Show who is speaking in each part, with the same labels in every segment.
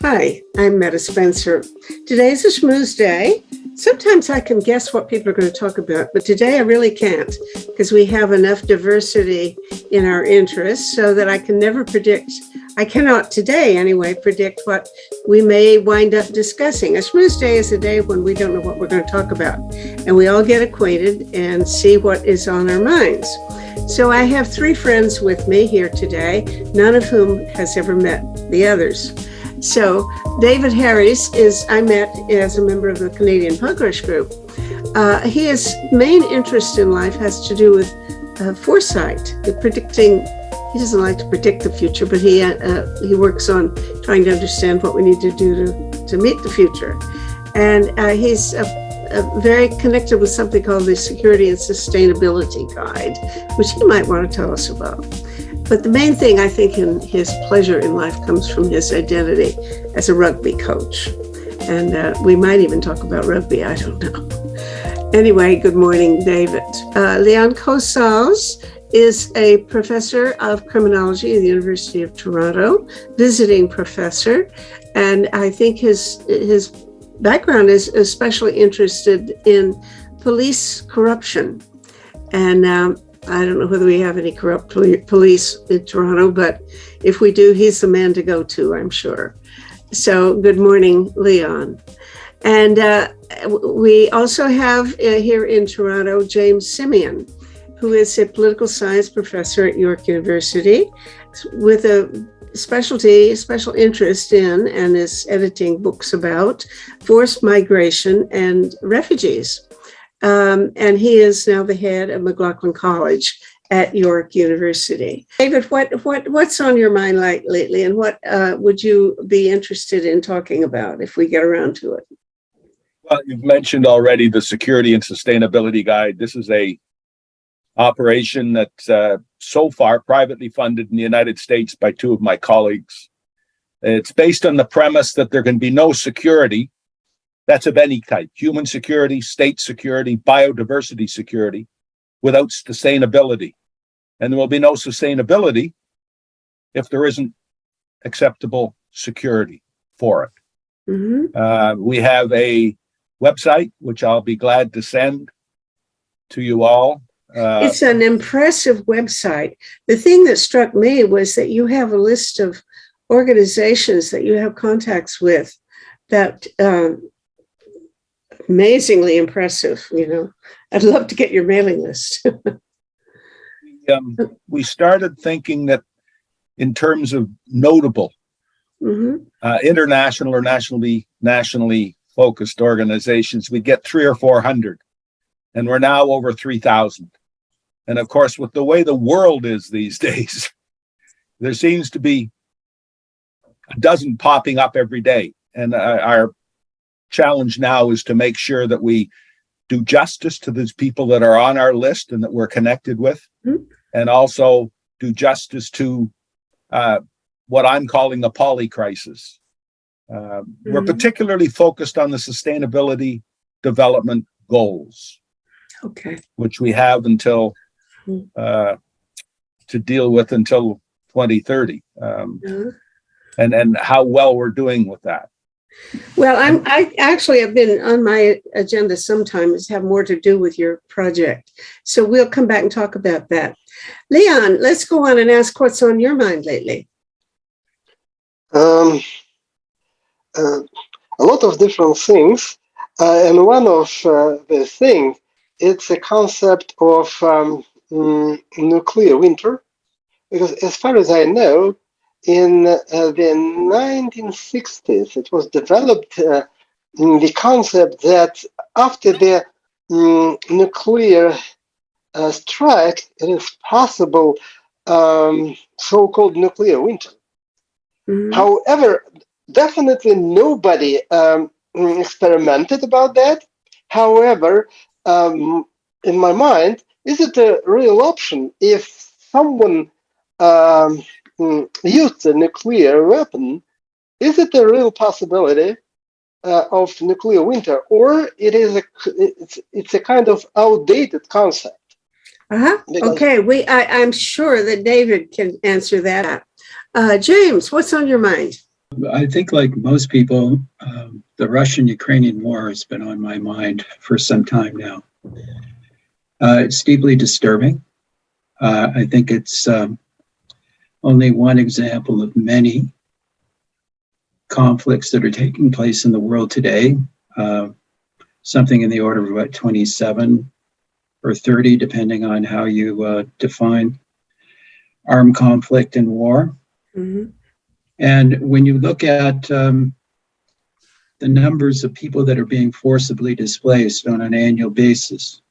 Speaker 1: Hi, I'm Metta Spencer. Today's a schmooze day. Sometimes I can guess what people are going to talk about, but today I really can't because we have enough diversity in our interests so that I can never predict. I cannot today, anyway, predict what we may wind up discussing. A schmooze day is a day when we don't know what we're going to talk about, and we all get acquainted and see what is on our minds. So I have three friends with me here today, none of whom has ever met the others. So David Harries I met as a member of the Canadian Pugrush Group. His main interest in life has to do with foresight, predicting. He doesn't like to predict the future, but he works on trying to understand what we need to do to meet the future. And he's very connected with something called the Security and Sustainability Guide, which he might want to tell us about. But the main thing, I think, in his pleasure in life comes from his identity as a rugby coach. And we might even talk about rugby, I don't know. Anyway, good morning, David. Leon Casals is a professor of criminology at the University of Toronto, visiting professor. And I think his background is especially interested in police corruption. And I don't know whether we have any corrupt police in Toronto, but if we do, he's the man to go to, I'm sure. So good morning, Leon. And we also have here in Toronto, James Simeon, who is a political science professor at York University with a special interest in and is editing books about forced migration and refugees. And he is now the head of McLaughlin College at York University. David, what's on your mind lately, and what would you be interested in talking about if we get around to it?
Speaker 2: Well, you've mentioned already the Security and Sustainability Guide. This is a operation that's so far privately funded in the United States by two of my colleagues. It's based on the premise that there can be no security that's of any type: human security, state security, biodiversity security, without sustainability. And there will be no sustainability if there isn't acceptable security for it. Mm-hmm. We have a website, which I'll be glad to send to you all.
Speaker 1: It's an impressive website. The thing that struck me was that you have a list of organizations that you have contacts with that amazingly impressive. I'd love to get your mailing list.
Speaker 2: We started thinking that in terms of notable international or nationally focused organizations, we'd get 300 or 400, and we're now over 3,000. And of course, with the way the world is these days, there seems to be a dozen popping up every day. And our challenge now is to make sure that we do justice to these people that are on our list and that we're connected with, and also do justice to what I'm calling the polycrisis. We're particularly focused on the sustainability development goals, which we have until to deal with until 2030, and how well we're doing with that.
Speaker 1: Well, I actually have been on my agenda sometimes have more to do with your project. So we'll come back and talk about that. Leon, let's go on and ask what's on your mind lately.
Speaker 3: A lot of different things. And one of the things, it's a concept of nuclear winter. Because as far as I know, in the 1960s, it was developed the concept that after the nuclear strike, it is possible so-called nuclear winter. Mm-hmm. However, definitely nobody experimented about that. However, in my mind, is it a real option if someone used a nuclear weapon? Is it a real possibility of nuclear winter, or it's a kind of outdated concept?
Speaker 1: Okay, I'm sure that David can answer that. James, what's on your mind?
Speaker 4: I think, like most people, the Russian-Ukrainian war has been on my mind for some time now. It's deeply disturbing. I think it's only one example of many conflicts that are taking place in the world today. Something in the order of about 27 or 30, depending on how you define armed conflict and war.
Speaker 1: Mhm.
Speaker 4: And when you look at the numbers of people that are being forcibly displaced on an annual basis,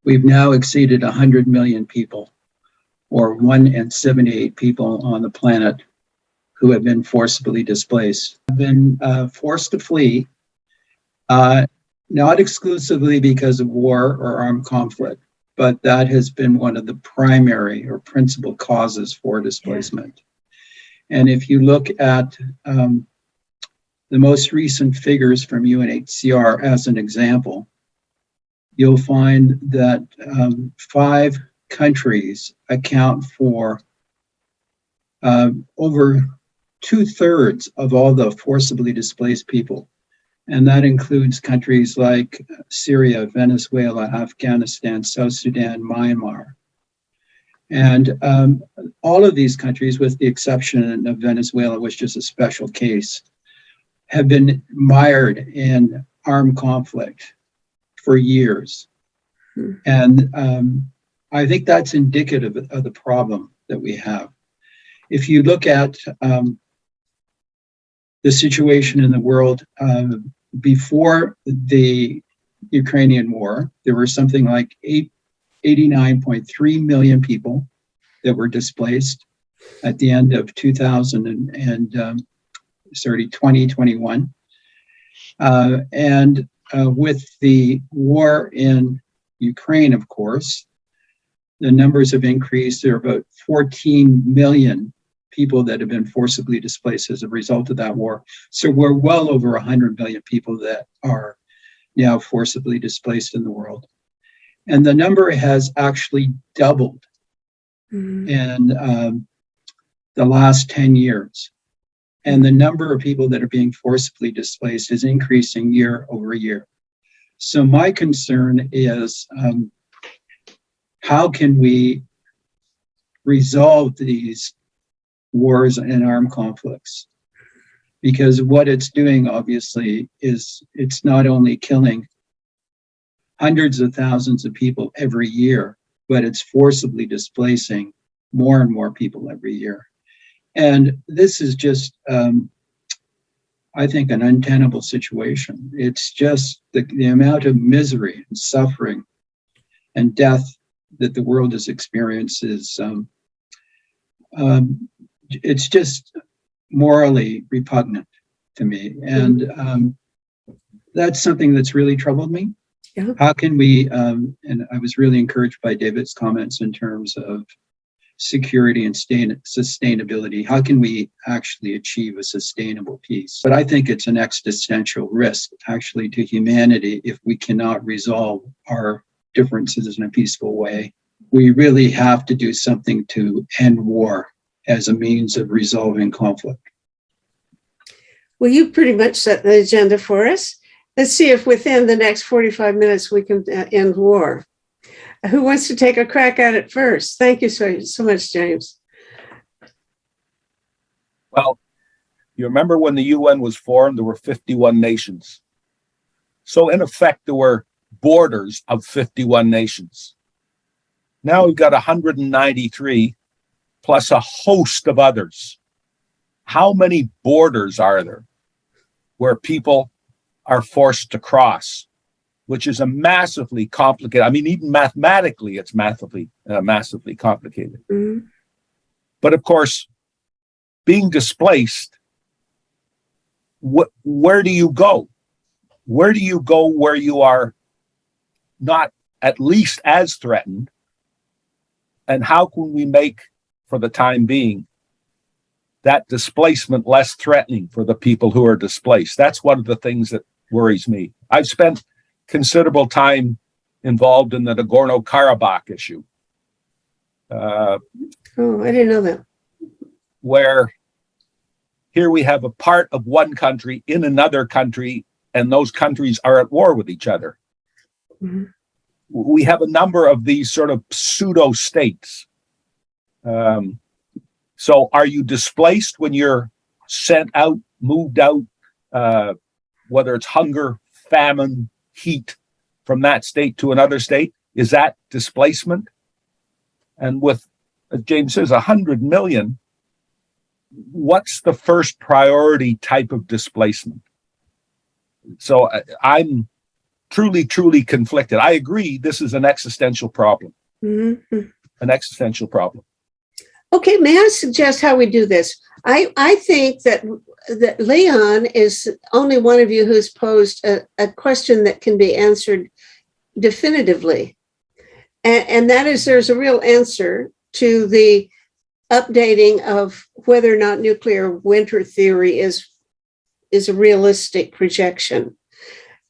Speaker 4: we've now exceeded 100 million people, or 1 in 78 people on the planet who have been forcibly displaced, have been forced to flee, not exclusively because of war or armed conflict, but that has been one of the primary or principal causes for displacement. And if you look at the most recent figures from UNHCR as an example, you'll find that 5 countries account for over 2/3 of all the forcibly displaced people. And that includes countries like Syria, Venezuela, Afghanistan, South Sudan, Myanmar. And all of these countries, with the exception of Venezuela, which is a special case, have been mired in armed conflict for years. And I think that's indicative of the problem that we have. If you look at the situation in the world before the Ukrainian war, there were something like 89.3 million people that were displaced at the end of 2021. And with the war in Ukraine, of course, the numbers have increased. There are about 14 million people that have been forcibly displaced as a result of that war. So we're well over 100 million people that are now forcibly displaced in the world. And the number has actually doubled in the last 10 years. And the number of people that are being forcibly displaced is increasing year over year. So my concern is, how can we resolve these wars and armed conflicts? Because what it's doing, obviously, is it's not only killing hundreds of thousands of people every year, but it's forcibly displacing more and more people every year. And this is just, I think, an untenable situation. It's just the amount of misery and suffering and death that the world has experienced is, it's just morally repugnant to me. And that's something that's really troubled me.
Speaker 1: Yeah.
Speaker 4: How can we, and I was really encouraged by David's comments in terms of security and sustainability. How can we actually achieve a sustainable peace? But I think it's an existential risk, actually, to humanity if we cannot resolve our differences in a peaceful way. We really have to do something to end war as a means of resolving conflict.
Speaker 1: Well, you pretty much set the agenda for us. Let's see if within the next 45 minutes we can end war. Who wants to take a crack at it first? Thank you so much, James.
Speaker 2: Well, you remember when the UN was formed, there were 51 nations. So in effect, there were borders of 51 nations. Now we've got 193 plus a host of others. How many borders are there where people are forced to cross, which is a massively complicated, I mean, even mathematically, it's massively complicated.
Speaker 1: Mm-hmm.
Speaker 2: But of course, being displaced, where do you go? Where do you go where you are not at least as threatened? And how can we make, for the time being, that displacement less threatening for the people who are displaced? That's one of the things that worries me. I've spent considerable time involved in the Nagorno-Karabakh issue.
Speaker 1: Oh, I didn't know that.
Speaker 2: Where Here we have a part of one country in another country, and those countries are at war with each other.
Speaker 1: Mhm.
Speaker 2: We have a number of these sort of pseudo states. So are you displaced when you're sent out, moved out, whether it's hunger, famine, heat, from that state to another state? Is that displacement? And with, as James says, 100 million, what's the first priority type of displacement? So I'm truly, truly conflicted. I agree this is an existential problem.
Speaker 1: Mhm.
Speaker 2: An existential problem.
Speaker 1: Okay, may I suggest how we do this? I think that Leon is only one of you who's posed a question that can be answered definitively. And that is, there's a real answer to the updating of whether or not nuclear winter theory is a realistic projection.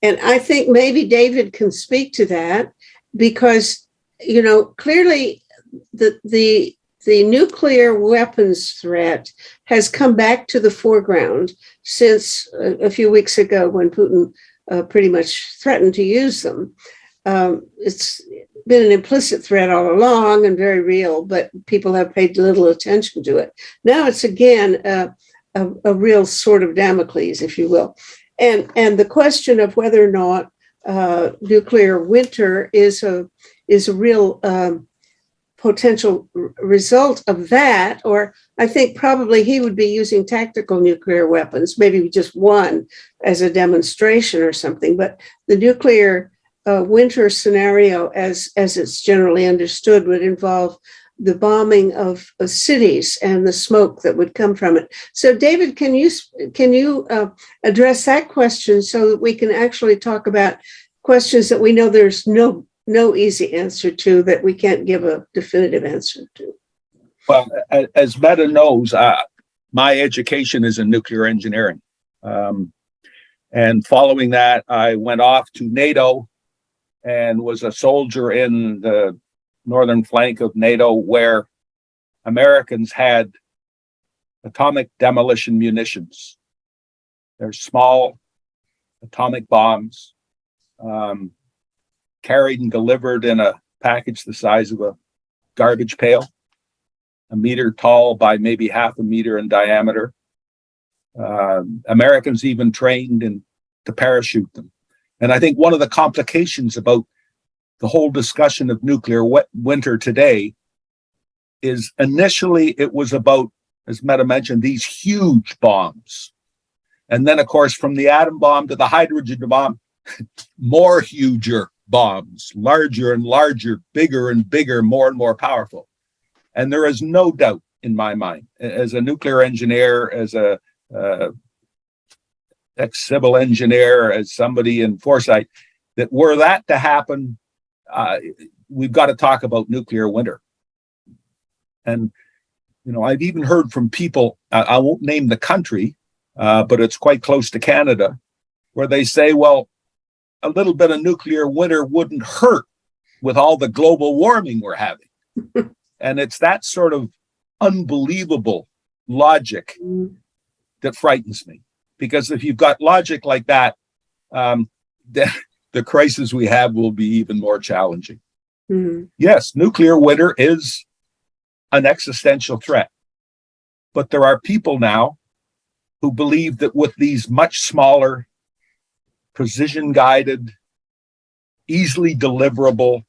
Speaker 1: And I think maybe David can speak to that because, clearly the nuclear weapons threat has come back to the foreground since a few weeks ago when Putin pretty much threatened to use them. It's been an implicit threat all along and very real, but people have paid little attention to it. Now it's again a real sword of Damocles, if you will. And the question of whether or not nuclear winter is a real potential result of that, or I think probably he would be using tactical nuclear weapons, maybe just one as a demonstration or something. But the nuclear winter scenario, as it's generally understood, would involve the bombing of cities and the smoke that would come from it. So, David, can you address that question so that we can actually talk about questions that we know there's no easy answer to, that we can't give a definitive answer to?
Speaker 2: Well, as Meta knows, my education is in nuclear engineering. And following that, I went off to NATO and was a soldier in the northern flank of NATO, where Americans had atomic demolition munitions. They're small atomic bombs, carried and delivered in a package the size of a garbage pail, a meter tall by maybe half a meter in diameter. Americans even trained to parachute them. And I think one of the complications about the whole discussion of nuclear winter today is initially it was about, as Meta mentioned, these huge bombs. And then, of course, from the atom bomb to the hydrogen bomb, more huger bombs, larger and larger, bigger and bigger, more and more powerful. And there is no doubt in my mind, as a nuclear engineer, as a ex-civil engineer, as somebody in foresight, that were that to happen, we've got to talk about nuclear winter. And, I've even heard from people, I won't name the country, but it's quite close to Canada, where they say, well, a little bit of nuclear winter wouldn't hurt with all the global warming we're having. And it's that sort of unbelievable logic that frightens me. Because if you've got logic like that, then the crisis we have will be even more challenging. Mm-hmm. Yes, nuclear winter is an existential threat. But there are people now who believe that with these much smaller, precision-guided, easily deliverable,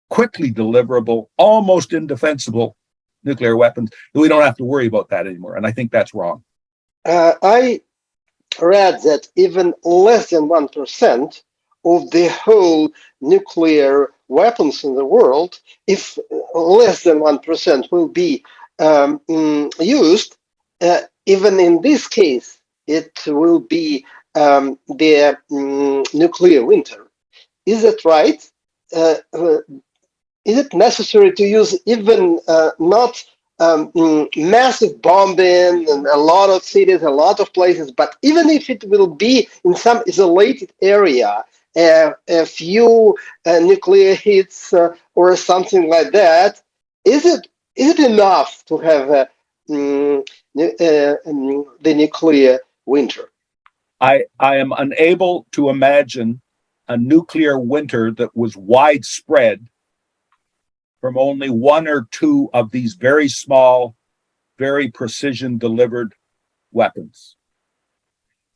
Speaker 2: quickly deliverable, almost indefensible nuclear weapons, that we don't have to worry about that anymore. And I think that's wrong.
Speaker 3: I read that even less than 1% of the whole nuclear weapons in the world, if less than 1% will be used, even in this case, it will be the nuclear winter. Is that right? Is it necessary to use even not massive bombing in a lot of cities, a lot of places, but even if it will be in some isolated area, a few nuclear hits or something like that, is it enough to have the nuclear winter.
Speaker 2: I am unable to imagine a nuclear winter that was widespread from only one or two of these very small, very precision delivered weapons.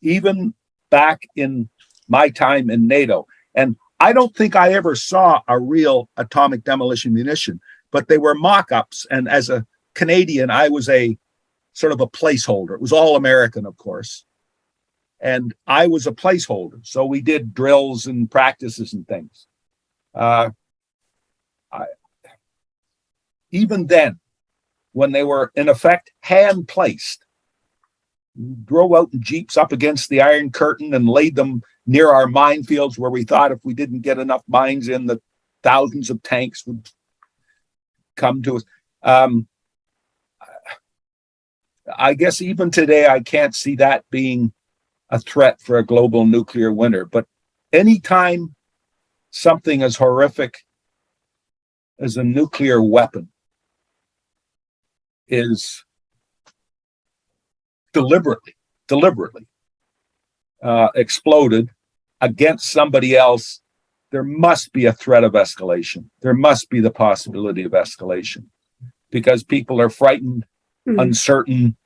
Speaker 2: Even back in my time in NATO, and I don't think I ever saw a real atomic demolition munition, but they were mock-ups. And as a Canadian, I was a sort of a placeholder. It was all American, of course. And I was a placeholder. So we did drills and practices and things. Even then, when they were in effect hand placed, drove out in jeeps up against the Iron Curtain and laid them near our minefields where we thought if we didn't get enough mines in, the thousands of tanks would come to us. I guess even today, I can't see that being a threat for a global nuclear winter. But anytime something as horrific as a nuclear weapon is deliberately exploded against somebody else, there must be a threat of escalation. There must be the possibility of escalation because people are frightened, uncertain,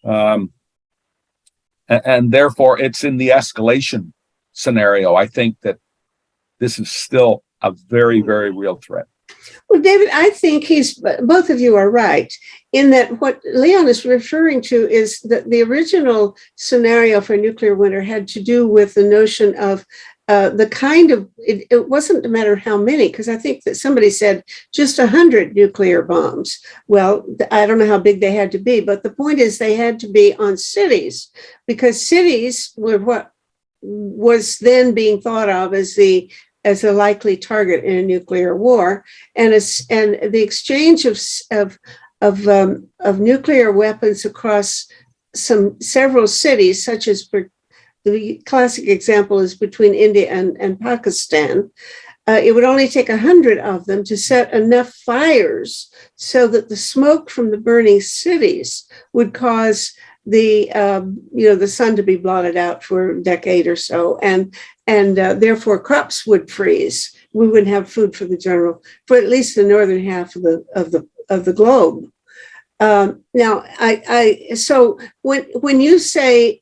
Speaker 2: and therefore it's in the escalation scenario. I think that this is still a very, very real threat.
Speaker 1: Well, David, I think both of you are right in that what Leon is referring to is that the original scenario for nuclear winter had to do with the notion of the kind of, it wasn't a matter of how many, because I think that somebody said just 100 nuclear bombs. Well, I don't know how big they had to be, but the point is they had to be on cities because cities were what was then being thought of as a likely target in a nuclear war, and the exchange of nuclear weapons across several cities, such as the classic example is between India and Pakistan. It would only take 100 of them to set enough fires so that the smoke from the burning cities would cause the sun to be blotted out for a decade or so, and therefore crops would freeze. We wouldn't have food for at least the northern half of the globe. Now, so when you say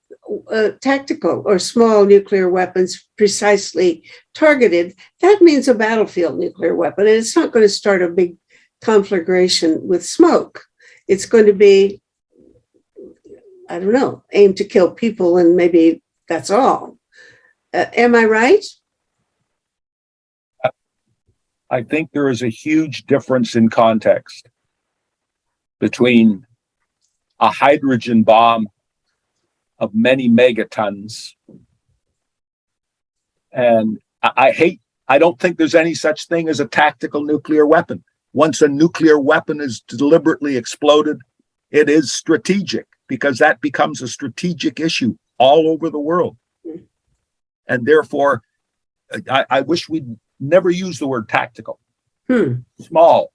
Speaker 1: tactical or small nuclear weapons precisely targeted, that means a battlefield nuclear weapon, and it's not going to start a big conflagration with smoke. It's going to be, I don't know, aimed to kill people, and maybe that's all. Am I right?
Speaker 2: I think there is a huge difference in context between a hydrogen bomb of many megatons. And I don't think there's any such thing as a tactical nuclear weapon. Once a nuclear weapon is deliberately exploded, it is strategic because that becomes a strategic issue all over the world. And therefore, I wish we'd never use the word tactical. Small.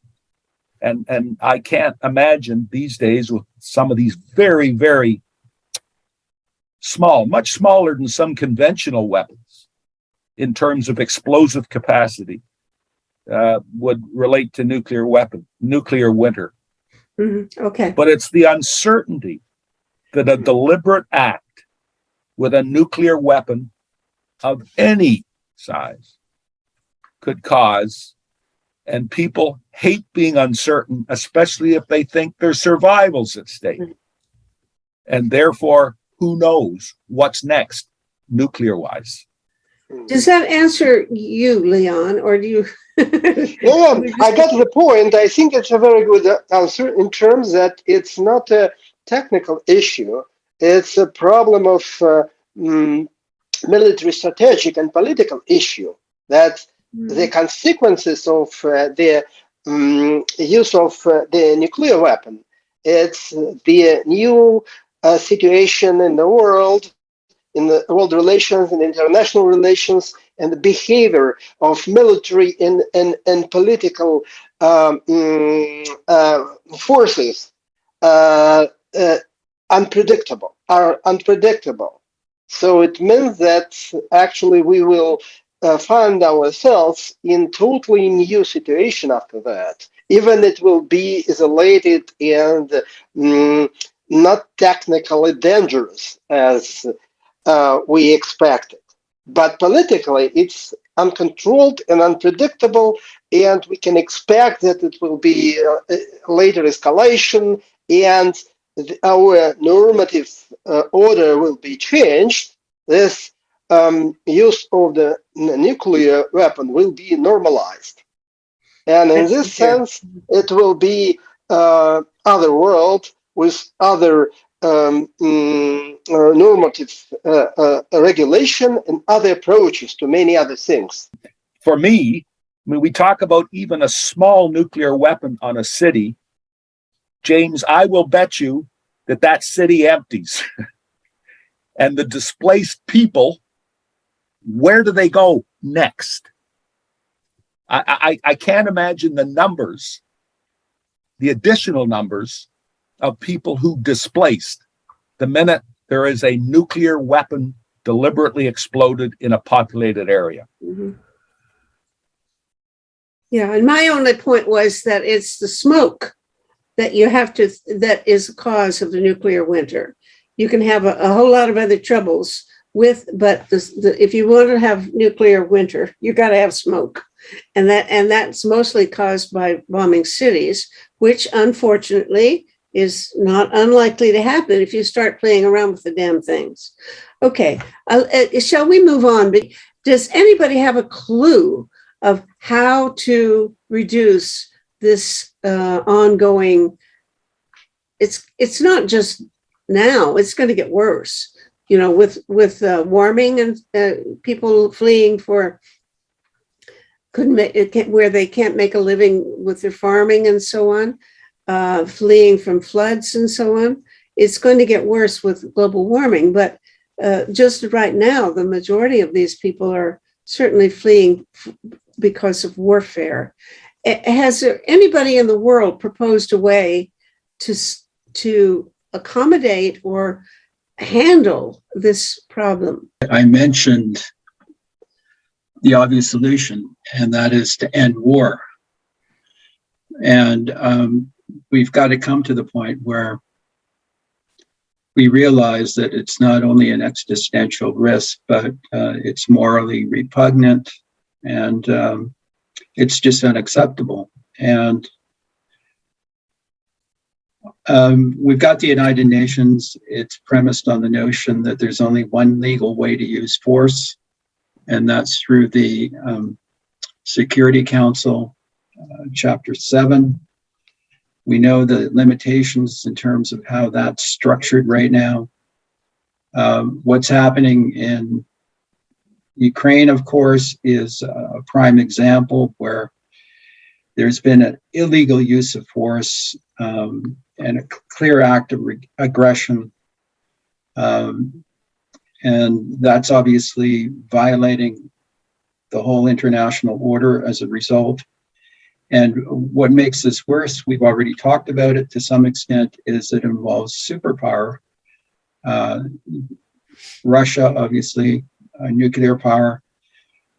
Speaker 2: And I can't imagine these days with some of these very, very small, much smaller than some conventional weapons in terms of explosive capacity would relate to nuclear winter.
Speaker 1: Okay.
Speaker 2: But it's the uncertainty that a deliberate act with a nuclear weapon of any size could cause, and people hate being uncertain, especially if they think their survival's at stake. And therefore, who knows what's next nuclear-wise?
Speaker 1: Does that answer you, Leon, or do you?
Speaker 3: Yeah, I get the point. I think it's a very good answer in terms that it's not a technical issue. It's a problem of military strategic and political issue that the consequences of the use of the nuclear weapon, it's the new situation in the world, in the world relations and international relations, and the behavior of military and political forces unpredictable. So it means that actually we will find ourselves in totally new situation after that. Even it will be isolated and not technically dangerous as we expected. But politically, it's uncontrolled and unpredictable, and we can expect that it will be later escalation, and our normative order will be changed. This use of the nuclear weapon will be normalized. And in this sense, it will be other world with other normative regulation and other approaches to many other things.
Speaker 2: For me, I mean, we talk about even a small nuclear weapon on a city. James, I will bet you that that city empties. And the displaced people, where do they go next? I can't imagine the numbers, the additional numbers of people who displaced the minute there is a nuclear weapon deliberately exploded in a populated area.
Speaker 1: Mm-hmm. Yeah, and my only point was that it's the smoke that that is the cause of the nuclear winter. You can have a whole lot of other troubles but if you want to have nuclear winter, you got to have smoke. And that's mostly caused by bombing cities, which unfortunately is not unlikely to happen if you start playing around with the damn things. Okay, shall we move on? Does anybody have a clue of how to reduce this ongoing? It's not just now; it's going to get worse. You know, with warming and people fleeing for where they can't make a living with their farming and so on, fleeing from floods and so on. It's going to get worse with global warming, but just right now, the majority of these people are certainly fleeing because of warfare. Has there anybody in the world proposed a way to accommodate or handle this problem?
Speaker 4: I mentioned the obvious solution, and that is to end war. And we've got to come to the point where we realize that it's not only an existential risk, but it's morally repugnant, and it's just unacceptable. And we've got the United Nations. It's premised on the notion that there's only one legal way to use force, and that's through the Security Council, Chapter 7. We know the limitations in terms of how that's structured right now. What's happening in Ukraine, of course, is a prime example where there's been an illegal use of force and a clear act of aggression. And that's obviously violating the whole international order as a result. And what makes this worse, we've already talked about it to some extent, is it involves superpower. Russia, obviously, a nuclear power,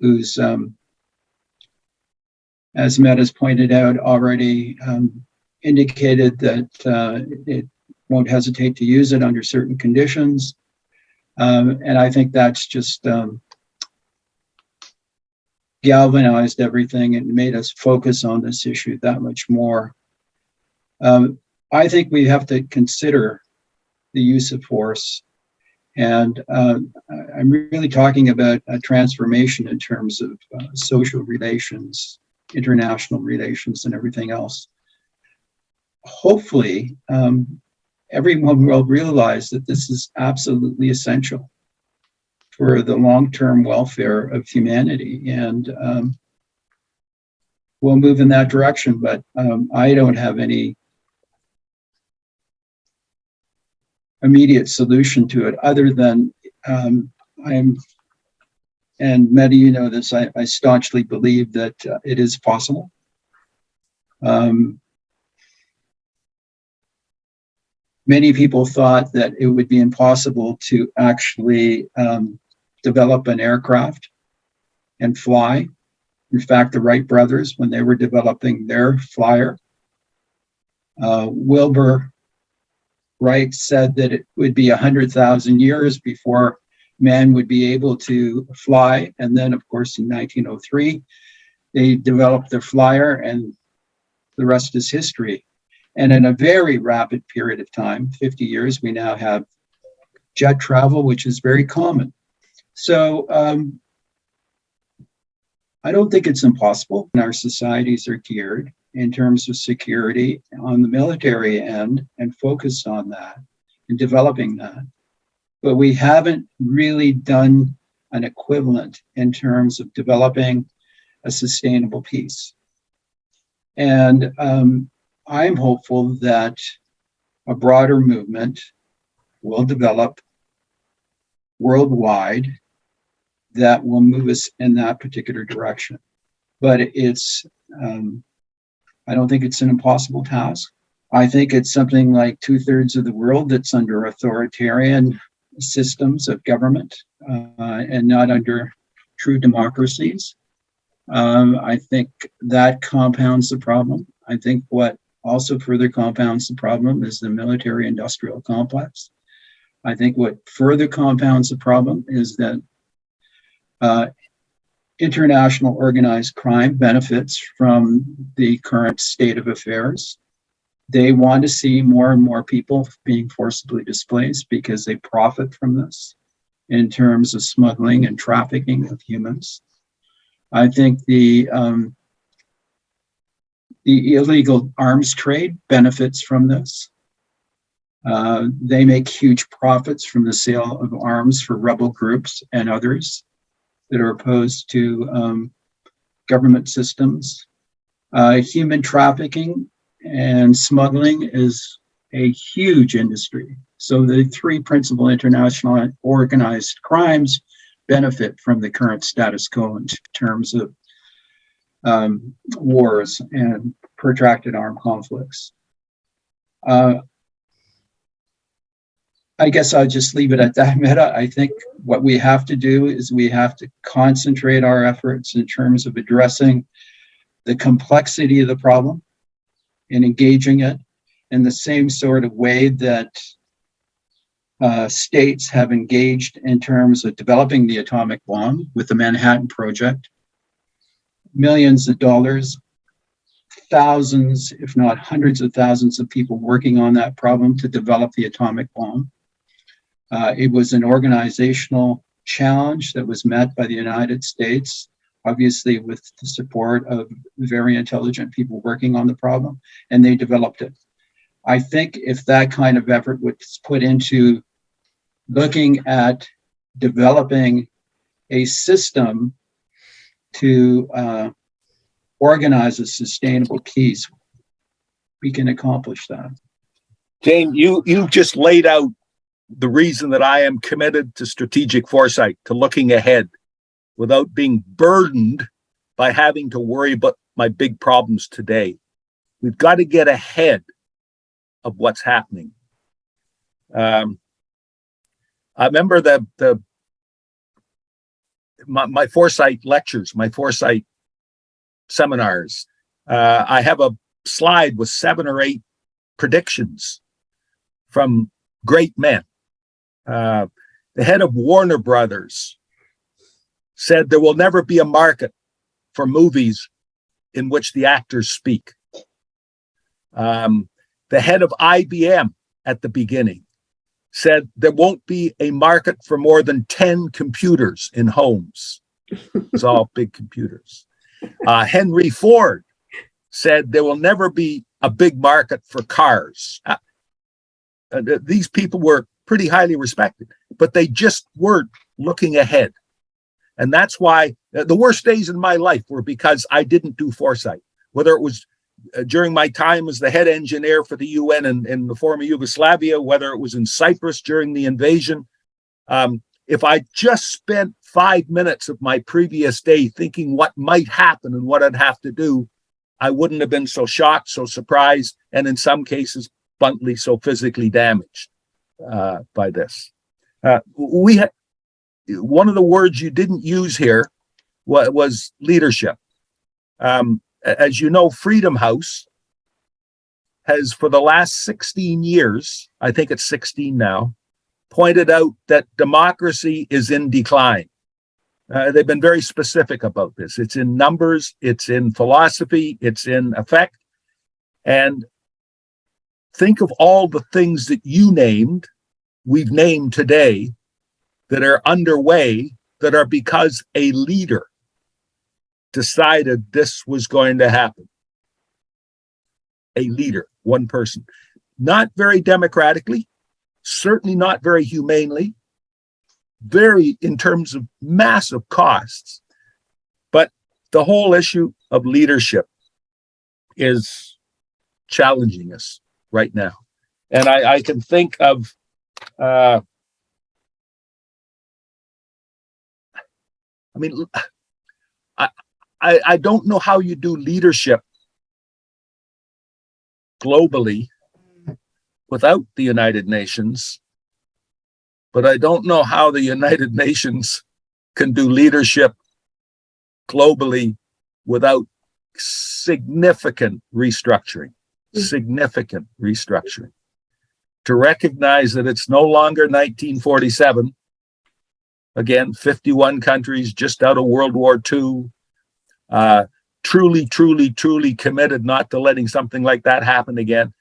Speaker 4: who's, as Matt has pointed out, already indicated that it won't hesitate to use it under certain conditions. And I think that's just galvanized everything and made us focus on this issue that much more. I think we have to consider the use of force. And I'm really talking about a transformation in terms of social relations, international relations, and everything else. Hopefully, everyone will realize that this is absolutely essential for the long-term welfare of humanity, and we'll move in that direction. But I don't have any immediate solution to it other than and Mehdi, you know this, I staunchly believe that it is possible. Many people thought that it would be impossible to actually develop an aircraft and fly. In fact, the Wright brothers, when they were developing their flyer, Wilbur Wright said that it would be 100,000 years before man would be able to fly. And then, of course, in 1903, they developed their flyer, and the rest is history. And in a very rapid period of time, 50 years, we now have jet travel, which is very common. So I don't think it's impossible. Our societies are geared in terms of security on the military end and focused on that and developing that. But we haven't really done an equivalent in terms of developing a sustainable peace. And I'm hopeful that a broader movement will develop worldwide that will move us in that particular direction. But it's, I don't think it's an impossible task. I think it's something like 2/3 of the world that's under authoritarian systems of government and not under true democracies. I think that compounds the problem. I think what also further compounds the problem is the military-industrial complex. I think what further compounds the problem is that international organized crime benefits from the current state of affairs. They want to see more and more people being forcibly displaced because they profit from this in terms of smuggling and trafficking of humans. I think the illegal arms trade benefits from this. They make huge profits from the sale of arms for rebel groups and others that are opposed to government systems. Human trafficking and smuggling is a huge industry. So the three principal international organized crimes benefit from the current status quo in terms of wars and protracted armed conflicts. I guess I'll just leave it at that, Meta. I think what we have to do is we have to concentrate our efforts in terms of addressing the complexity of the problem and engaging it in the same sort of way that states have engaged in terms of developing the atomic bomb with the Manhattan Project. Millions of dollars, thousands, if not hundreds of thousands of people working on that problem to develop the atomic bomb. It was an organizational challenge that was met by the United States, obviously with the support of very intelligent people working on the problem, and they developed it. I think if that kind of effort was put into looking at developing a system to organize a sustainable peace, we can accomplish that.
Speaker 2: Jane, you just laid out the reason that I am committed to strategic foresight, to looking ahead without being burdened by having to worry about my big problems today. We've got to get ahead of what's happening. I remember my foresight lectures, my foresight seminars. I have a slide with 7 or 8 predictions from great men. The head of Warner Brothers said there will never be a market for movies in which the actors speak. The head of IBM at the beginning said there won't be a market for more than 10 computers in homes. It's all big computers. Henry Ford said there will never be a big market for cars. These people were pretty highly respected, but they just weren't looking ahead. And that's why the worst days in my life were because I didn't do foresight, whether it was during my time as the head engineer for the UN in the former Yugoslavia, whether it was in Cyprus during the invasion. If I just spent 5 minutes of my previous day thinking what might happen and what I'd have to do, I wouldn't have been so shocked, so surprised, and in some cases, bluntly, so physically damaged by this. One of the words you didn't use here was leadership. As you know, Freedom House has, for the last 16 years, I think it's 16 now, pointed out that democracy is in decline. They've been very specific about this. It's in numbers, it's in philosophy, it's in effect. And think of all the things that you named, we've named today, that are underway, that are because a leader decided this was going to happen. A leader, one person. Not very democratically, certainly not very humanely, very in terms of massive costs. But the whole issue of leadership is challenging us right now. And I can think of I don't know how you do leadership globally without the United Nations, but I don't know how the United Nations can do leadership globally without significant restructuring, to recognize that it's no longer 1947. Again, 51 countries just out of World War II, truly committed not to letting something like that happen again.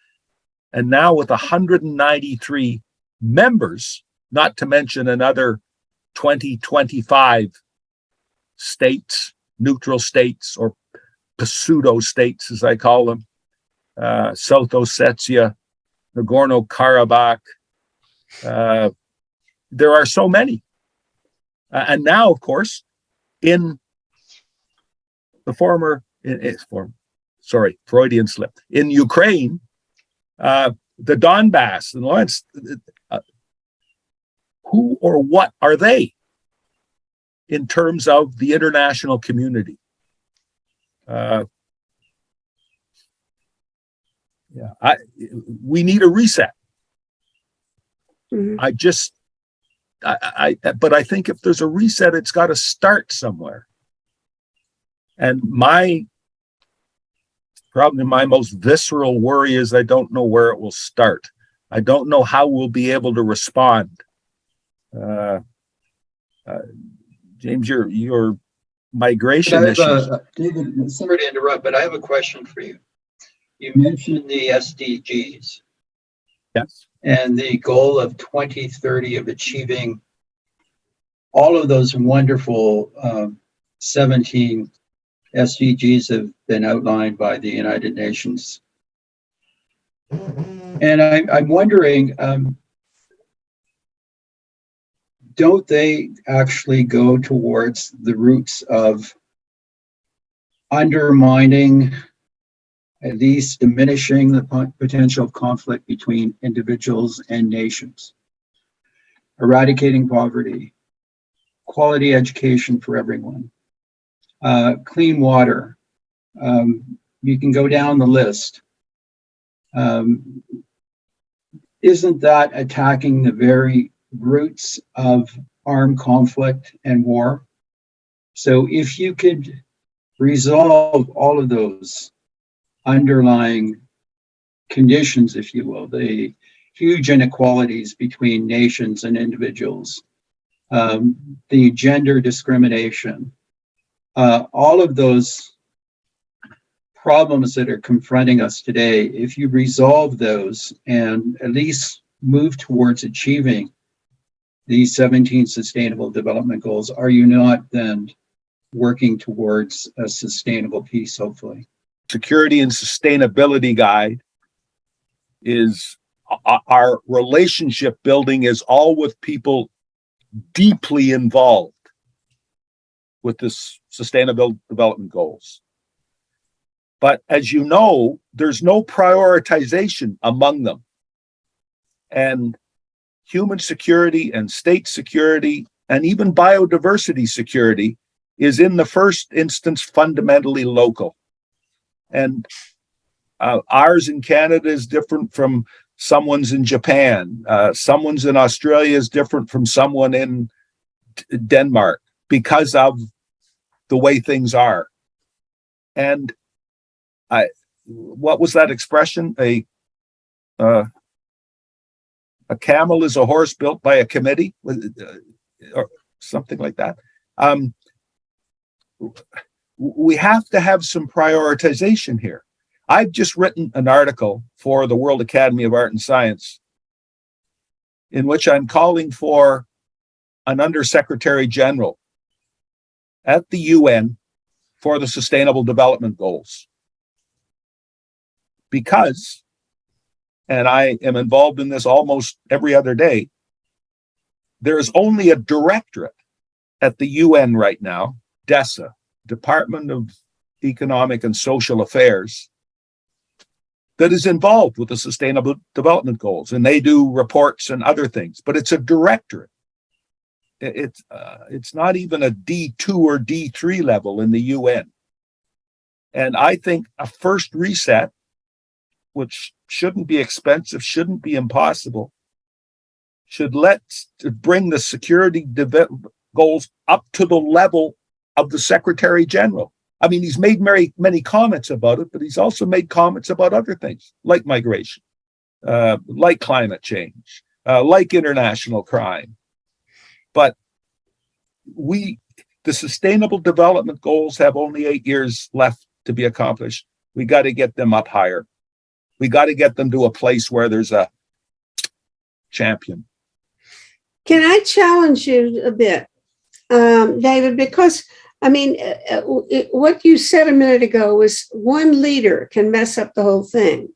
Speaker 2: And now with 193 members, not to mention another 25 states, neutral states, or pseudo states, as I call them, South Ossetia, Nagorno-Karabakh. There are so many. And now, of course, in the Freudian slip, in Ukraine, the Donbass and Luhansk, who or what are they in terms of the international community? We need a reset.
Speaker 1: Mhm.
Speaker 2: But I think if there's a reset, it's got to start somewhere. And probably my most visceral worry is I don't know where it will start. I don't know how we'll be able to respond. James, your migration issues.
Speaker 4: David, sorry to interrupt, but I have a question for you. You mentioned the SDGs.
Speaker 2: Yes.
Speaker 4: And the goal of 2030 of achieving all of those wonderful 17 SDGs have been outlined by the United Nations. And I'm wondering, don't they actually go towards the roots of undermining, at least diminishing the potential of conflict between individuals and nations, eradicating poverty, quality education for everyone, clean water? You can go down the list. Isn't that attacking the very roots of armed conflict and war? So if you could resolve all of those underlying conditions, if you will, the huge inequalities between nations and individuals, the gender discrimination, all of those problems that are confronting us today, if you resolve those and at least move towards achieving these 17 sustainable development goals, are you not then working towards a sustainable peace, hopefully?
Speaker 2: Security and sustainability guide is our relationship building is all with people deeply involved with this sustainable development goals. But as you know, there's no prioritization among them. And human security and state security and even biodiversity security is in the first instance fundamentally local. And ours in Canada is different from someone's in Japan, someone's in Australia is different from someone in Denmark because of the way things are. And what was that expression? A camel is a horse built by a committee, or something like that. We have to have some prioritization here. I've just written an article for the World Academy of Art and Science in which I'm calling for an Undersecretary General at the UN for the Sustainable Development Goals. Because, and I am involved in this almost every other day, there is only a directorate at the UN right now, DESA, Department of Economic and Social Affairs, that is involved with the Sustainable Development Goals, and they do reports and other things, but it's a directorate. It's not even a D2 or D3 level in the UN. And I think a first reset, which shouldn't be expensive, shouldn't be impossible, should bring the security goals up to the level of the Secretary General. I mean, he's made many comments about it, but he's also made comments about other things like migration, like climate change, like international crime. But the Sustainable Development Goals have only 8 years left to be accomplished. We got to get them up higher. We got to get them to a place where there's a champion.
Speaker 1: Can I challenge you a bit, David? Because, I mean, what you said a minute ago was one leader can mess up the whole thing.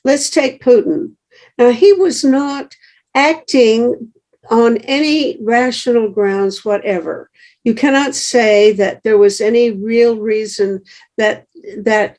Speaker 1: Let's take Putin. Now, he was not acting on any rational grounds whatever. You cannot say that there was any real reason that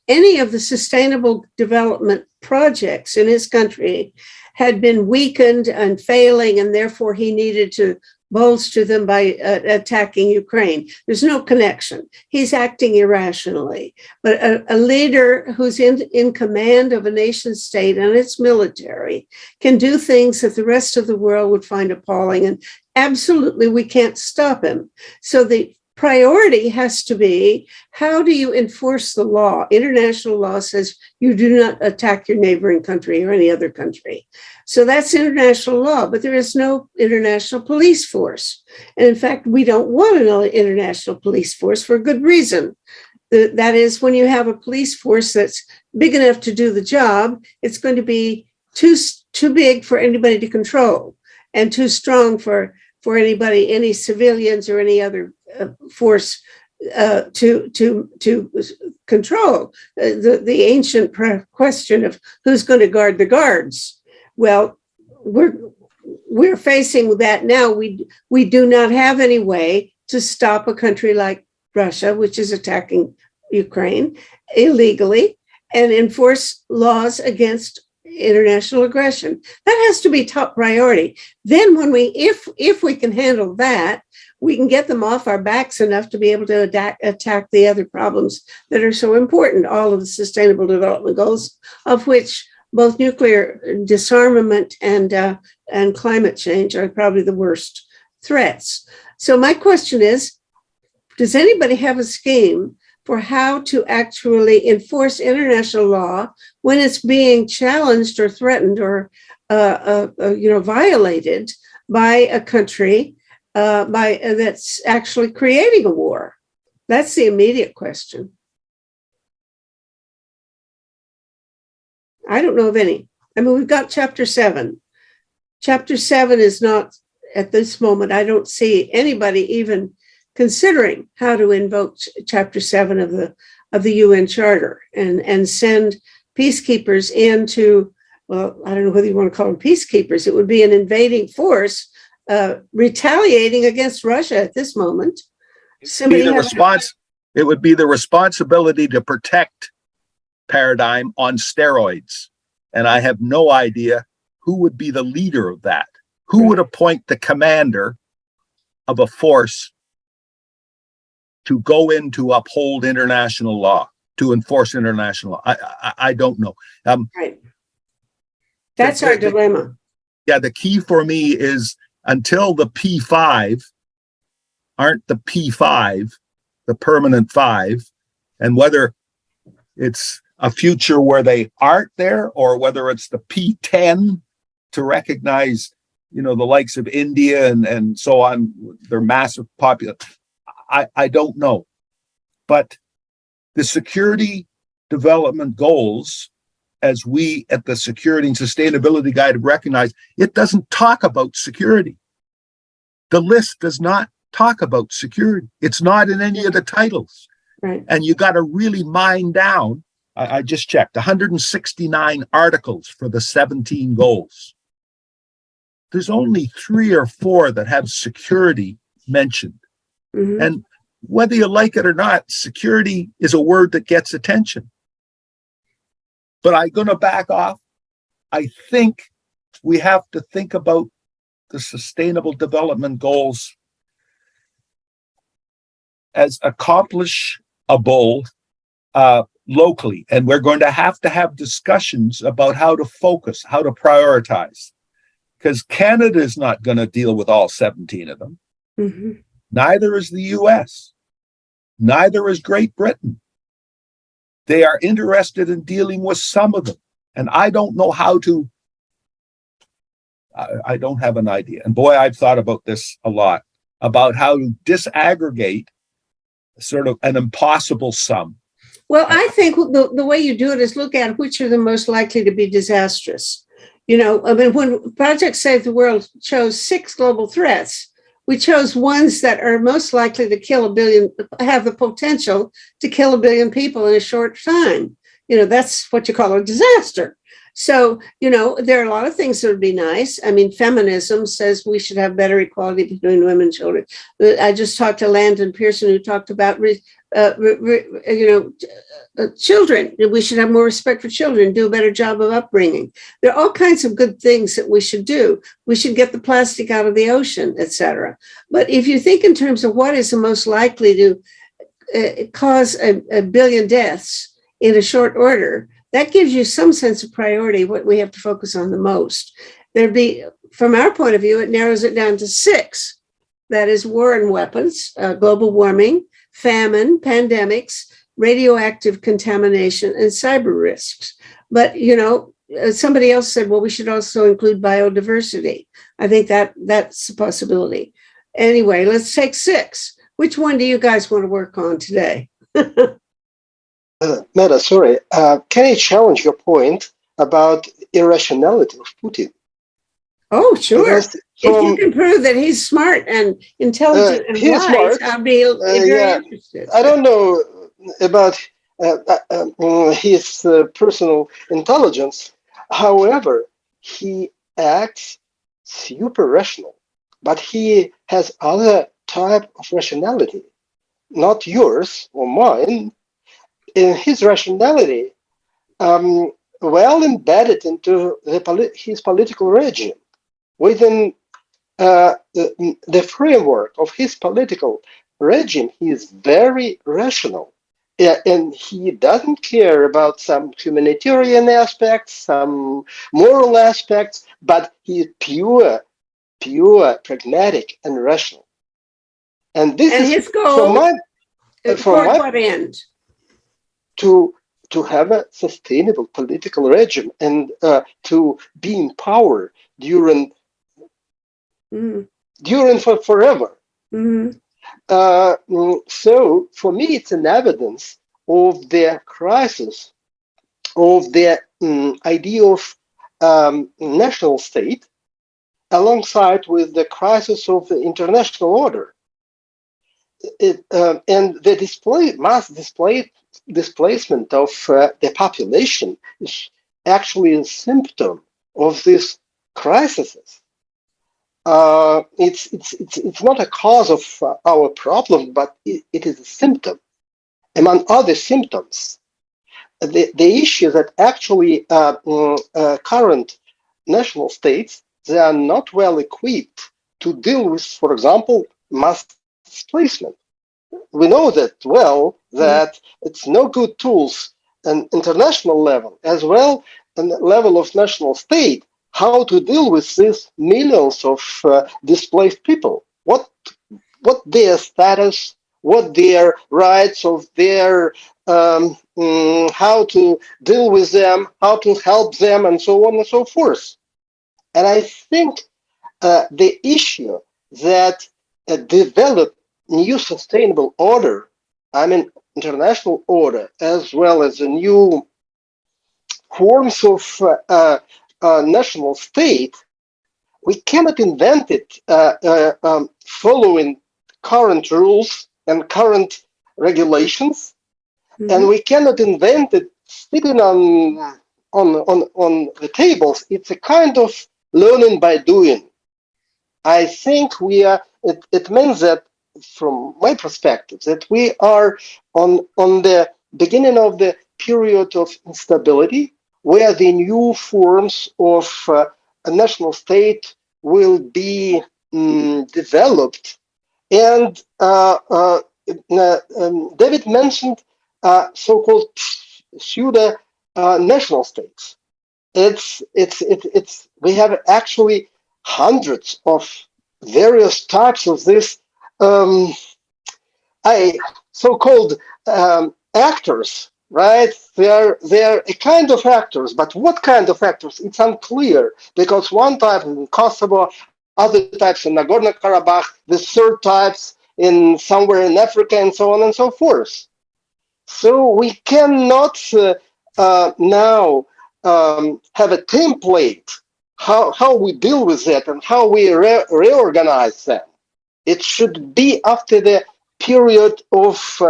Speaker 1: any of the sustainable development projects in his country had been weakened and failing, and therefore he needed to bolster them by attacking Ukraine. There's no connection. He's acting irrationally. But a leader who's in command of a nation state and its military can do things that the rest of the world would find appalling, and absolutely we can't stop him. So the priority has to be, how do you enforce the law? International law says you do not attack your neighboring country or any other country. So that's international law, but there is no international police force. And in fact, we don't want an international police force for a good reason. That is, when you have a police force that's big enough to do the job, it's going to be too big for anybody to control and too strong for anybody, any civilians or any other force to control. The ancient question of who's going to guard the guards. Well, we're facing that now. We do not have any way to stop a country like Russia, which is attacking Ukraine illegally, and enforce laws against international aggression. That has to be top priority. Then if we can handle that, we can get them off our backs enough to be able to attack the other problems that are so important, all of the Sustainable Development Goals, of which both nuclear disarmament and climate change are probably the worst threats. So my question is, does anybody have a scheme for how to actually enforce international law when it's being challenged or threatened or violated by a country that's actually creating a war? That's the immediate question. I don't know of any. I mean, we've got Chapter 7. Chapter 7 is not, at this moment, I don't see anybody even considering how to invoke Chapter 7 of the UN Charter and send peacekeepers into, well, I don't know whether you want to call them peacekeepers. It would be an invading force retaliating against Russia at this moment.
Speaker 2: It would be the responsibility to protect paradigm on steroids. And I have no idea who would be the leader of that. Who would appoint the commander of a force to go in to uphold international law, to enforce international law? I don't know.
Speaker 1: Right. That's our
Speaker 2: The-
Speaker 1: dilemma.
Speaker 2: Yeah, the key for me is until the P5 aren't the P5, the permanent five, and whether it's a future where they aren't there or whether it's the P10 to recognize, the likes of India and so on, their massive population. I don't know. But the security development goals, as we at the Security and Sustainability Guide recognize, it doesn't talk about security. The list does not talk about security. It's not in any of the titles.
Speaker 1: Right.
Speaker 2: And you got to really mine down. I just checked 169 articles for the 17 goals. There's only 3 or 4 that have security mentioned.
Speaker 1: Mhm.
Speaker 2: And whether you like it or not, security is a word that gets attention. But I'm going to back off. I think we have to think about the Sustainable Development Goals as accomplishable locally. And we're going to have discussions about how to focus, how to prioritize. Because Canada is not going to deal with all 17 of them.
Speaker 1: Mhm.
Speaker 2: Neither is the US. Neither is Great Britain. They are interested in dealing with some of them. And I don't know how to, I don't have an idea. And boy, I've thought about this a lot, about how to disaggregate sort of an impossible sum.
Speaker 1: Well, I think the way you do it is look at which are the most likely to be disastrous. When Project Save the World chose 6 global threats, we chose ones that are most likely to kill a billion, have the potential to kill a billion people in a short time. That's what you call a disaster. So, there are a lot of things that would be nice. I mean, feminism says we should have better equality between women and children. I just talked to Landon Pearson, who talked about, children. We should have more respect for children, do a better job of upbringing. There are all kinds of good things that we should do. We should get the plastic out of the ocean, etc. But if you think in terms of what is the most likely to cause a billion deaths in a short order, that gives you some sense of priority, what we have to focus on the most. From our point of view, it narrows it down to 6. That is war and weapons, global warming, famine, pandemics, radioactive contamination, and cyber risks. But, somebody else said, well, we should also include biodiversity. I think that's a possibility. Anyway, let's take 6. Which one do you guys want to work on today?
Speaker 3: Meta, sorry. Can I challenge your point about irrationality of Putin?
Speaker 1: Oh, sure.
Speaker 3: Because
Speaker 1: If you can prove that he's smart and intelligent and
Speaker 3: he's
Speaker 1: wise,
Speaker 3: smart.
Speaker 1: I'll be very
Speaker 3: Yeah.
Speaker 1: interested.
Speaker 3: I don't know about his personal intelligence. However, he acts super rational, but he has other type of rationality, not yours or mine. In his rationality, well embedded into his political regime, within the framework of his political regime, he is very rational. Yeah, and he doesn't care about some humanitarian aspects, some moral aspects, but he is pure, pragmatic and rational. And this
Speaker 1: And
Speaker 3: is
Speaker 1: his goal,
Speaker 3: from my
Speaker 1: what end?
Speaker 3: to have a sustainable political regime and to be in power during forever.
Speaker 1: Mm-hmm.
Speaker 3: So for me, it's an evidence of the crisis of the idea of national state, alongside with the crisis of the international order. And the mass displacement of the population is actually a symptom of these crises. It's not a cause of our problem, but it is a symptom. Among other symptoms, the issue that actually current national states, they are not well equipped to deal with, for example, mass displacement. We know that well, that it's no good tools on international level as well, and the level of national state how to deal with these millions of displaced people. What their status, what their rights of their how to deal with them, how to help them, and so on and so forth. And I think the issue that develop new sustainable order, I mean international order, as well as a new forms of national state, we cannot invent it following current rules and current regulations, and we cannot invent it sitting on the tables. It's a kind of learning by doing. I think we are. It means that, from my perspective, that we are on the beginning of the period of instability, where the new forms of a national state will be developed. And David mentioned so-called pseudo national states. We have actually hundreds of various types of this so-called actors, right? They're a kind of actors, but what kind of actors? It's unclear, because one type in Kosovo, other types in Nagorno-Karabakh, the third types in somewhere in Africa, and so on and so forth. So we cannot now have a template how we deal with that and how we reorganize them. It should be after the period of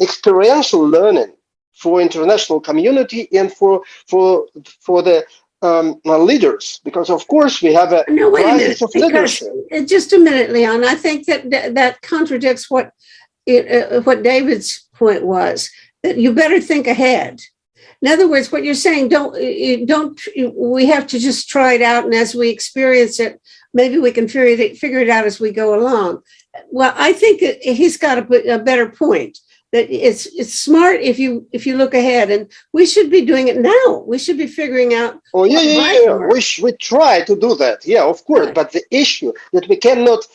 Speaker 3: experiential learning for international community and for the leaders, because of course we have a crisis of leadership.
Speaker 1: Just a minute, Leon. I think that contradicts what David's point was, that you better think ahead. In other words, what you're saying, we have to just try it out, and as we experience it, maybe we can figure it out as we go along. Well, I think he's got a better point, that it's smart if you look ahead, and we should be doing it now. We should be figuring out.
Speaker 3: Oh yeah. We try to do that. Yeah, of course. Right. But the issue that we cannot,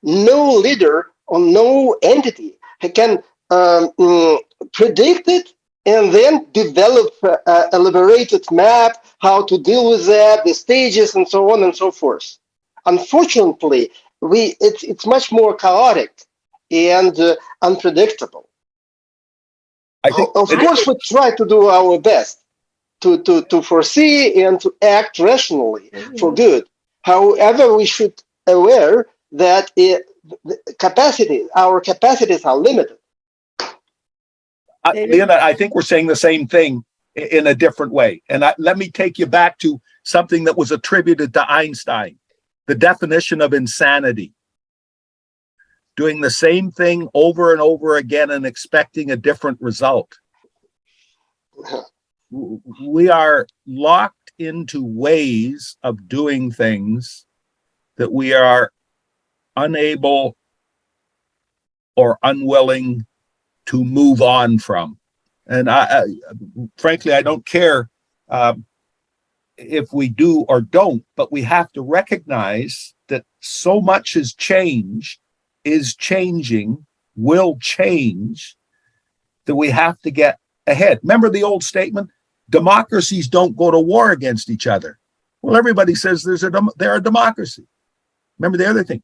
Speaker 3: no leader or no entity can predict it and then develop a elaborated map how to deal with that, the stages, and so on and so forth. Unfortunately, it's much more chaotic and unpredictable. Of course, we try to do our best to foresee and to act rationally for good. However, we should aware that our capacities are limited.
Speaker 2: Leonid, I think we're saying the same thing in a different way. And let me take you back to something that was attributed to Einstein, the definition of insanity. Doing the same thing over and over again and expecting a different result. We are locked into ways of doing things that we are unable or unwilling to move on from. And frankly, I don't care if we do or don't, but we have to recognize that so much has changed, is changing, will change, that we have to get ahead. Remember the old statement, democracies don't go to war against each other. Well, everybody says they're a democracy. Remember the other thing,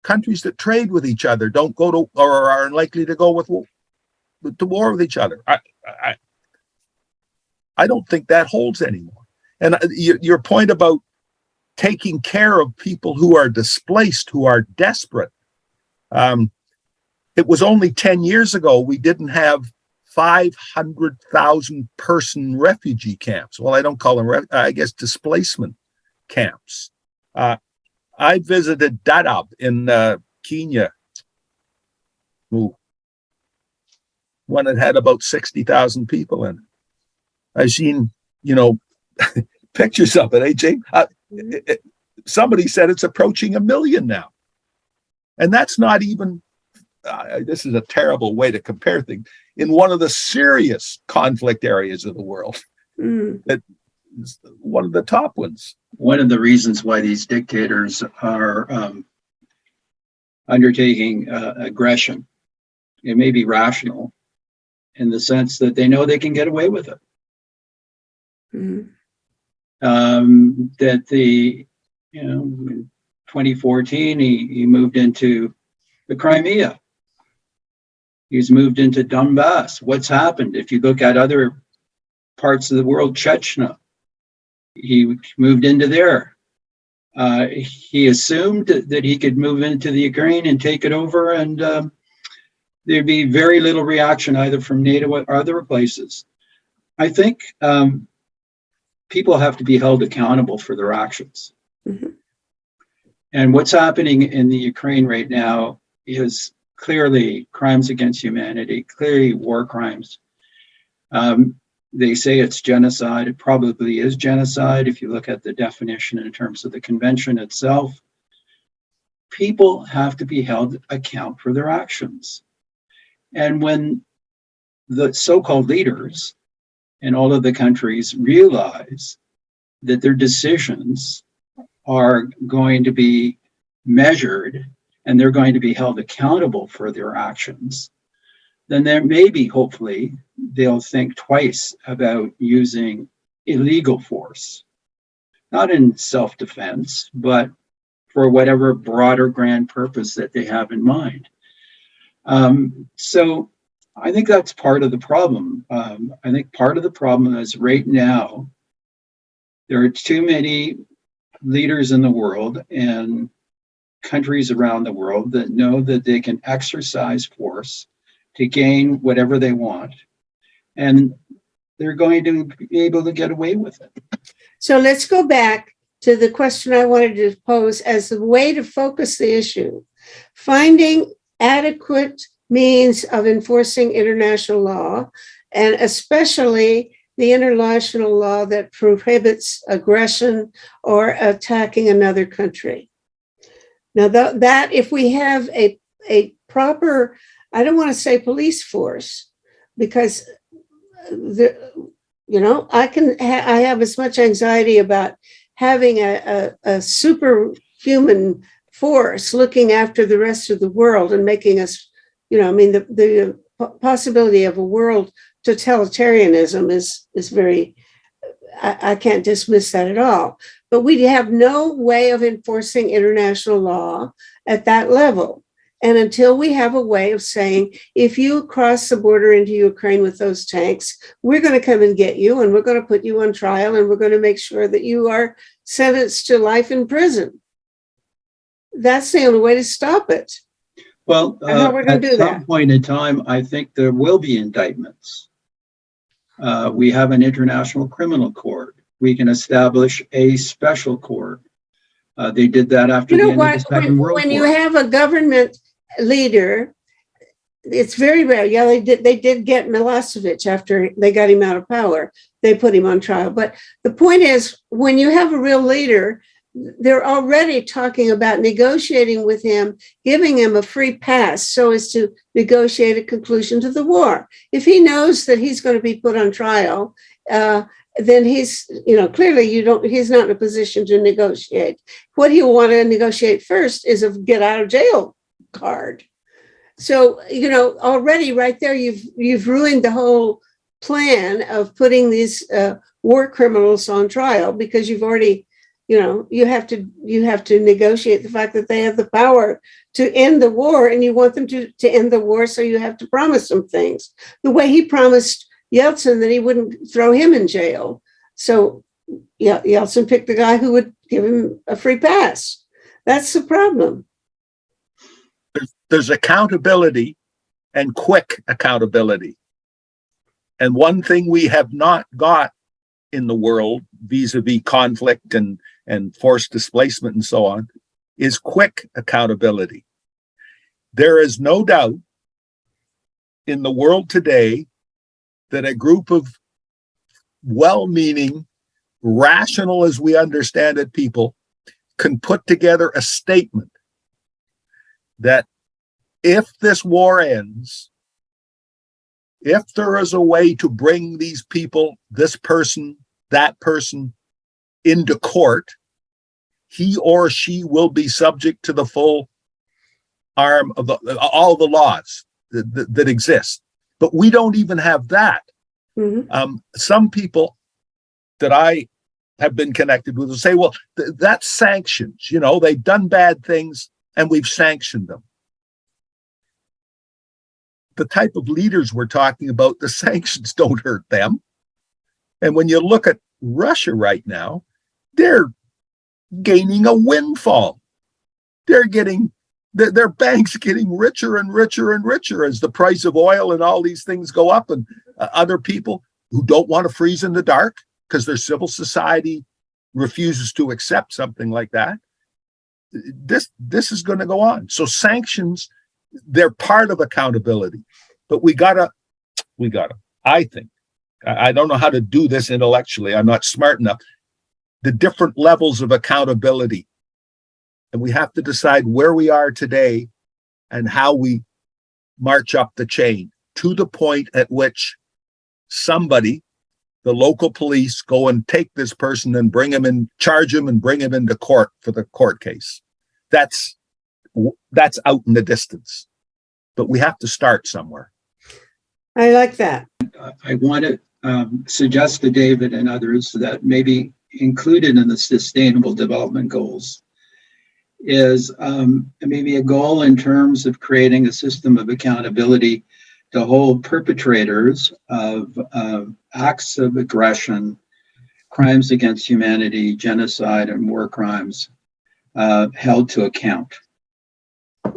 Speaker 2: countries that trade with each other don't go to, or are unlikely to go to war with each other. I don't think that holds anymore. And your point about taking care of people who are displaced, who are desperate. It was only 10 years ago we didn't have 500,000 person refugee camps. Well, I don't call them, I guess, displacement camps. I visited Dadaab in Kenya, when it had about 60,000 people in it. I've seen, pictures of it, Jane? Somebody said it's approaching 1 million now. And that's not even, this is a terrible way to compare things, in one of the serious conflict areas of the world. That is one of the top ones.
Speaker 4: One of the reasons why these dictators are undertaking aggression, it may be rational in the sense that they know they can get away with it.
Speaker 1: Mhm.
Speaker 4: That in 2014, he moved into the Crimea. He's moved into Donbass. What's happened? If you look at other parts of the world, Chechnya, he moved into there. He assumed that he could move into the Ukraine and take it over, and there'd be very little reaction either from NATO or other places. I think people have to be held accountable for their actions.
Speaker 1: Mhm.
Speaker 4: And what's happening in the Ukraine right now is clearly crimes against humanity, clearly war crimes. They say it's genocide. It probably is genocide if you look at the definition in terms of the convention itself. People have to be held account for their actions. And when the so-called leaders in all of the countries realize that their decisions are going to be measured and they're going to be held accountable for their actions, then there may be, hopefully, they'll think twice about using illegal force, not in self-defense, but for whatever broader grand purpose that they have in mind. So I think that's part of the problem. I think part of the problem is right now, there are too many leaders in the world and countries around the world that know that they can exercise force to gain whatever they want, and they're going to be able to get away with it.
Speaker 1: So let's go back to the question I wanted to pose as a way to focus the issue. Finding adequate means of enforcing international law, and especially the international law that prohibits aggression or attacking another country. Now, that if we have a proper, I don't want to say police force, because I have as much anxiety about having a superhuman force looking after the rest of the world and making us, the possibility of a world totalitarianism is very, I can't dismiss that at all. But we have no way of enforcing international law at that level. And until we have a way of saying, if you cross the border into Ukraine with those tanks, we're going to come and get you, and we're going to put you on trial, and we're going to make sure that you are sentenced to life in prison. That's the only way to stop it.
Speaker 4: Well,
Speaker 1: how we're going to do that?
Speaker 4: At some point in time, I think there will be indictments. We have an international criminal court. We can establish a special court. They did that after the end of the Second World War.
Speaker 1: When you have a government leader, it's very rare. Yeah, they did get Milosevic after they got him out of power. They put him on trial. But the point is, when you have a real leader, they're already talking about negotiating with him, giving him a free pass so as to negotiate a conclusion to the war. If he knows that he's going to be put on trial, then he's, clearly he's not in a position to negotiate. What he'll want to negotiate first is a get out of jail card. So, already right there, you've ruined the whole plan of putting these war criminals on trial, because you've already, you have to negotiate the fact that they have the power to end the war, and you want them to end the war. So you have to promise them things the way he promised Yeltsin that he wouldn't throw him in jail. So Yeltsin picked the guy who would give him a free pass. That's the problem.
Speaker 2: There's accountability and quick accountability. And one thing we have not got in the world vis-a-vis conflict and forced displacement and so on is quick accountability. There is no doubt in the world today that a group of well-meaning, rational as we understand it, people can put together a statement that if this war ends, if there is a way to bring these people, this person that person into court, he or she will be subject to the full arm of all the laws that exist. But we don't even have that.
Speaker 1: Mm-hmm.
Speaker 2: Some people that I have been connected with will say, well, that's sanctions. They've done bad things and we've sanctioned them. The type of leaders we're talking about, the sanctions don't hurt them. And when you look at Russia right now, they're gaining a windfall. Their banks getting richer and richer and richer as the price of oil and all these things go up, and other people who don't want to freeze in the dark because their civil society refuses to accept something like that. This is going to go on. So sanctions, they're part of accountability, but we gotta, I think, I don't know how to do this intellectually. I'm not smart enough. The different levels of accountability. And we have to decide where we are today and how we march up the chain to the point at which somebody, the local police, go and take this person and bring him in, charge him and bring him into court for the court case. That's out in the distance. But we have to start somewhere.
Speaker 1: I like that.
Speaker 4: I want to suggest to David and others that maybe included in the Sustainable Development Goals is maybe a goal in terms of creating a system of accountability to hold perpetrators of acts of aggression, crimes against humanity, genocide, and war crimes held to account.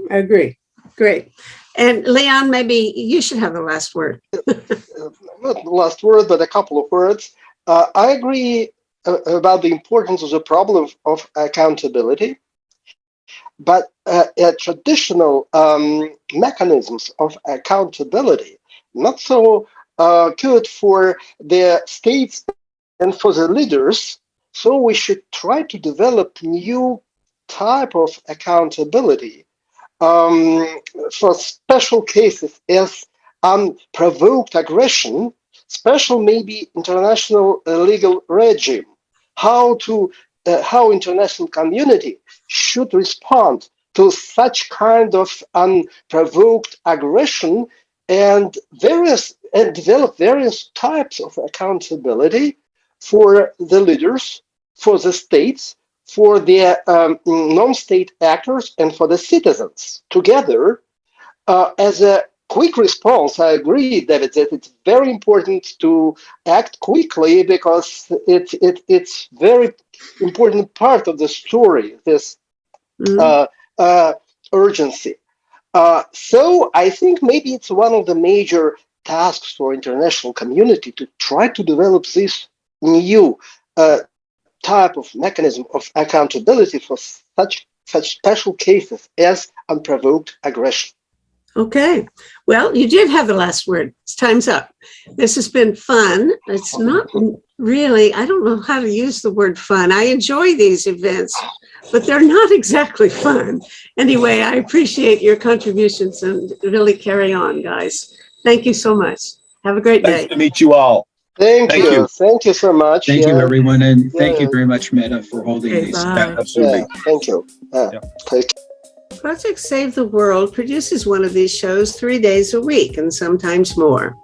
Speaker 1: I agree. Great. And Leon, maybe you should have the last word.
Speaker 3: Not the last word, but a couple of words. I agree about the importance of the problem of accountability, but traditional mechanisms of accountability not so good for the states and for the leaders. So we should try to develop new type of accountability for special cases as unprovoked aggression, special maybe international legal regime, how international community should respond to such kind of unprovoked aggression, and develop various types of accountability for the leaders, for the states, for the non-state actors, and for the citizens together. As a quick response, I agree, David, that it's very important to act quickly because it's very important part of the story, this urgency. So I think maybe it's one of the major tasks for international community to try to develop this new type of mechanism of accountability for such special cases as unprovoked aggression.
Speaker 1: Okay. Well, you did have the last word. Time's up. This has been fun. It's not really, I don't know how to use the word fun. I enjoy these events, but they're not exactly fun. Anyway, I appreciate your contributions and really carry on, guys. Thank you so much. Have a great day.
Speaker 2: Nice to meet you all.
Speaker 3: Thank you. Thank you so much.
Speaker 4: Thank you, everyone. And thank you very much, Meta, for holding these.
Speaker 1: Bye.
Speaker 2: Absolutely.
Speaker 3: Thank you. Take
Speaker 1: Project Save the World produces one of these shows 3 days a week and sometimes more.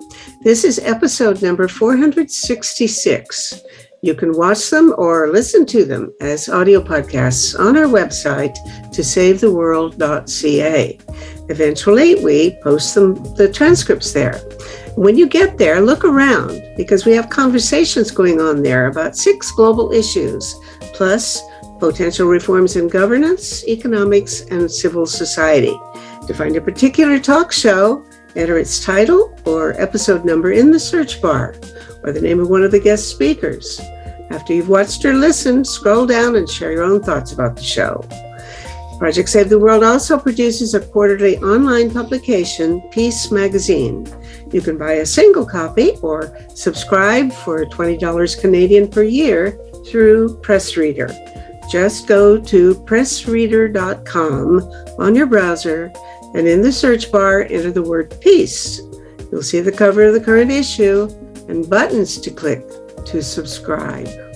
Speaker 1: This is episode number 466. You can watch them or listen to them as audio podcasts on our website, tosavetheworld.ca. Eventually, we post the transcripts there. When you get there, look around because we have conversations going on there about 6 global issues, plus potential reforms in governance, economics, and civil society. To find a particular talk show, enter its title or episode number in the search bar, or the name of one of the guest speakers. After you've watched or listened, scroll down and share your own thoughts about the show. Project Save the World also produces a quarterly online publication, Peace Magazine. You can buy a single copy or subscribe for $20 Canadian per year through PressReader. Just go to pressreader.com on your browser, and in the search bar, enter the word peace. You'll see the cover of the current issue and buttons to click to subscribe.